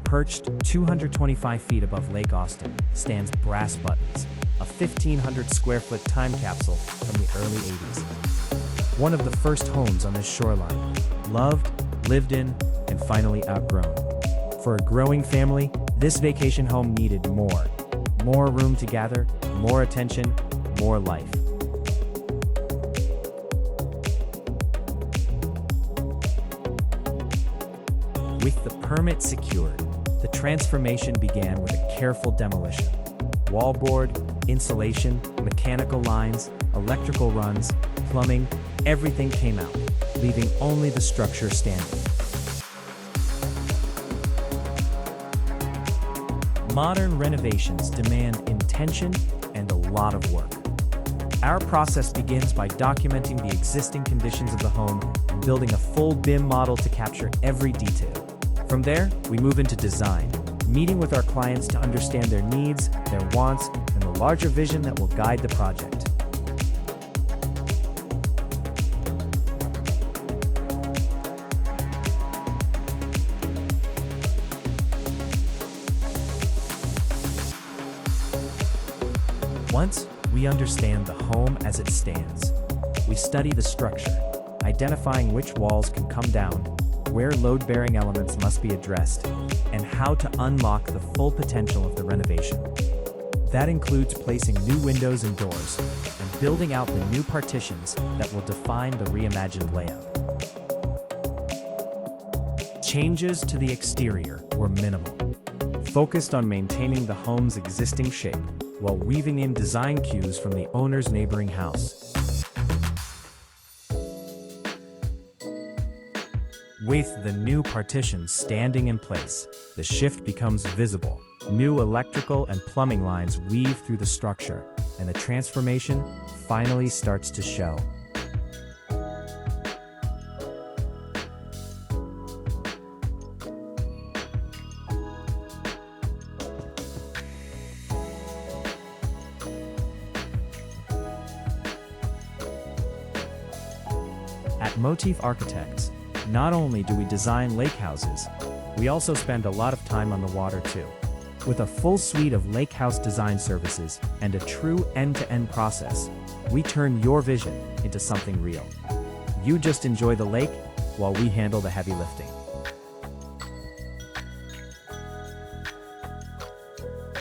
Perched 225 feet above Lake Austin stands Brass Buttons, a 1,500 square foot time capsule from the early 80s. One of the first homes on this shoreline, loved, lived in, and finally outgrown. For a growing family, this vacation home needed more. More room to gather, more attention, more life. With the permit secured, the transformation began with a careful demolition. Wallboard, insulation, mechanical lines, electrical runs, plumbing, everything came out, leaving only the structure standing. Modern renovations demand intention and a lot of work. Our process begins by documenting the existing conditions of the home and building a full BIM model to capture every detail. From there, we move into design, meeting with our clients to understand their needs, their wants, and the larger vision that will guide the project. Once we understand the home as it stands, we study the structure, identifying which walls can come down, where load-bearing elements must be addressed, and how to unlock the full potential of the renovation. That includes placing new windows and doors, and building out the new partitions that will define the reimagined layout. Changes to the exterior were minimal, focused on maintaining the home's existing shape, while weaving in design cues from the owner's neighboring house. With the new partitions standing in place, the shift becomes visible. New electrical and plumbing lines weave through the structure, and the transformation finally starts to show. At Motif Architects, not only do we design lake houses, we also spend a lot of time on the water too. With a full suite of lake house design services and a true end-to-end process, we turn your vision into something real. You just enjoy the lake while we handle the heavy lifting.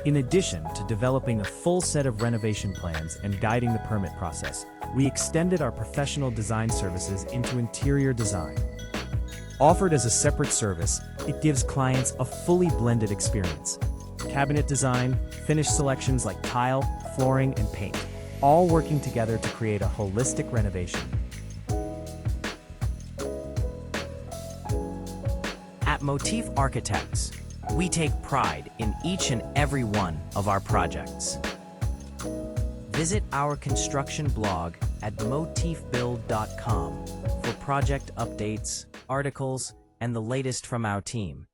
In addition to developing a full set of renovation plans and guiding the permit process, we extended our professional design services into interior design. Offered as a separate service, it gives clients a fully blended experience. Cabinet design, finish selections like tile, flooring, and paint, all working together to create a holistic renovation. At Motif Architects, we take pride in each and every one of our projects. Visit our construction blog at motifbuild.com for project updates, articles, and the latest from our team.